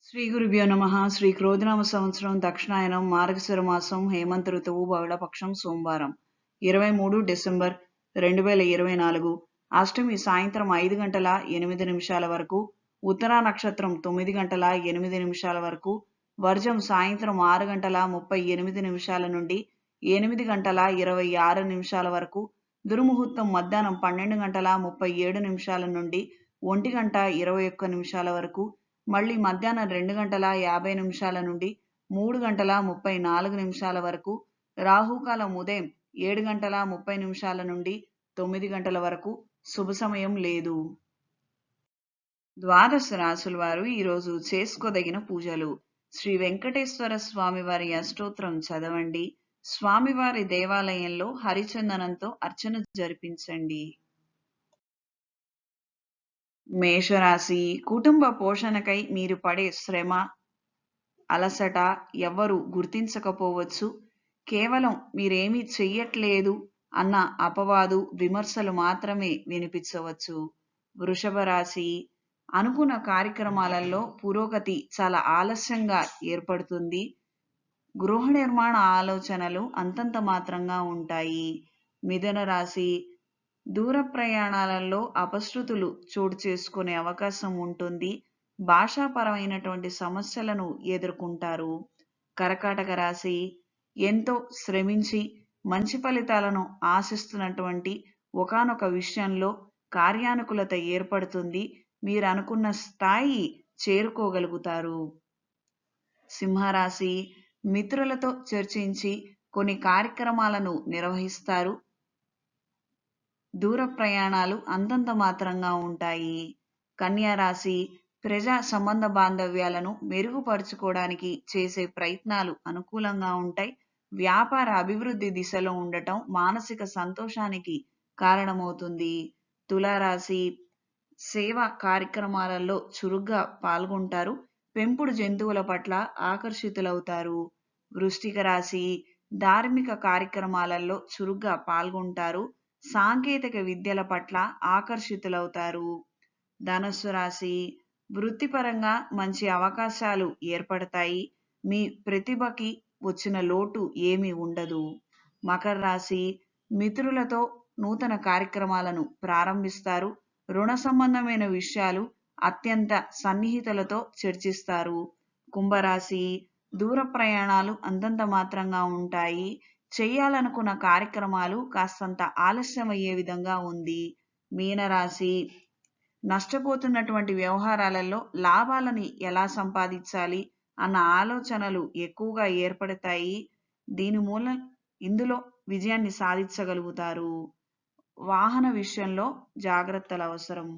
శ్రీ గురుభ్యో నమః. శ్రీ క్రోధినామ సంవత్సరం దక్షిణాయనం మార్గశిర మాసం హేమంత ఋతువు బహుళపక్షం సోమవారం 23 డిసెంబర్ 2024 అష్టమి సాయంత్రం 5 గంటల 8 నిమిషాల వరకు, ఉత్తరా నక్షత్రం 9 గంటల 8 నిమిషాల వరకు, వర్జం సాయంత్రం 6 గంటల 38 నిమిషాల నుండి 8 గంటల 26 నిమిషాల వరకు, దుర్ముహూర్తం మధ్యాహ్నం 12 గంటల 37 నిమిషాల నుండి 1 గంట 21 నిమిషాల వరకు, మళ్ళీ మధ్యాహ్నం 2 గంటల 50 నిమిషాల నుండి 3 గంటల 34 నిమిషాల వరకు, రాహుకాలం ఉదయం 7 గంటల 30 నిమిషాల నుండి 9 గంటల వరకు, శుభ సమయం లేదు. ద్వాదశ రాసుల వారు ఈరోజు చేసుకోదగిన పూజలు: శ్రీ వెంకటేశ్వర స్వామివారి అష్టోత్తరం చదవండి. స్వామివారి దేవాలయంలో హరిచందనంతో అర్చన జరిపించండి. మేషరాశి: కుటుంబ పోషణకై మీరు పడే శ్రమ, అలసట ఎవ్వరూ గుర్తించకపోవచ్చు. కేవలం మీరేమీ చెయ్యట్లేదు అన్న అపవాదు, విమర్శలు మాత్రమే వినిపించవచ్చు. వృషభ రాశి: అనుకున్న కార్యక్రమాలలో పురోగతి చాలా ఆలస్యంగా ఏర్పడుతుంది. గృహ నిర్మాణ ఆలోచనలు అంతంత మాత్రంగా ఉంటాయి. మిథున రాశి: దూర ప్రయాణాలలో అపశృతులు చోటు చేసుకునే అవకాశం ఉంటుంది. భాషాపరమైనటువంటి సమస్యలను ఎదుర్కొంటారు. కర్కాటక రాశి: ఎంతో శ్రమించి మంచి ఫలితాలను ఆశిస్తున్నటువంటి ఒకానొక విషయంలో కార్యానుకూలత ఏర్పడుతుంది. మీరు అనుకున్న స్థాయి చేరుకోగలుగుతారు. సింహరాశి: మిత్రులతో చర్చించి కొన్ని కార్యక్రమాలను నిర్వహిస్తారు. దూర ప్రయాణాలు అంతంత మాత్రంగా ఉంటాయి. కన్యా రాశి: ప్రజా సంబంధ బాంధవ్యాలను మెరుగుపరుచుకోవడానికి చేసే ప్రయత్నాలు అనుకూలంగా ఉంటాయి. వ్యాపార అభివృద్ధి దిశలో ఉండటం మానసిక సంతోషానికి కారణమవుతుంది. తులారాశి: సేవా కార్యక్రమాలలో చురుగ్గా పాల్గొంటారు. పెంపుడు జంతువుల పట్ల ఆకర్షితులవుతారు. వృశ్చిక రాశి: ధార్మిక కార్యక్రమాలలో చురుగ్గా పాల్గొంటారు. సాంకేతిక విద్యల పట్ల ఆకర్షితులవుతారు. ధనుస్సు రాశి: వృత్తిపరంగా మంచి అవకాశాలు ఏర్పడతాయి. మీ ప్రతిభకి వచ్చిన లోటు ఏమీ ఉండదు. మకర రాశి: మిత్రులతో నూతన కార్యక్రమాలను ప్రారంభిస్తారు. రుణ సంబంధమైన విషయాలు అత్యంత సన్నిహితులతో చర్చిస్తారు. కుంభరాశి: దూర ప్రయాణాలు అంతంత మాత్రంగా ఉంటాయి. చేయాలనుకున్న కార్యక్రమాలు కాస్తంత ఆలస్యమయ్యే విధంగా ఉంది. మీనరాశి: నష్టపోతున్నటువంటి వ్యవహారాలలో లాభాలని ఎలా సంపాదించాలి అన్న ఆలోచనలు ఎక్కువగా ఏర్పడతాయి. ఇందులో విజయాన్ని సాధించగలుగుతారు. వాహన విషయంలో జాగ్రత్తలు అవసరం.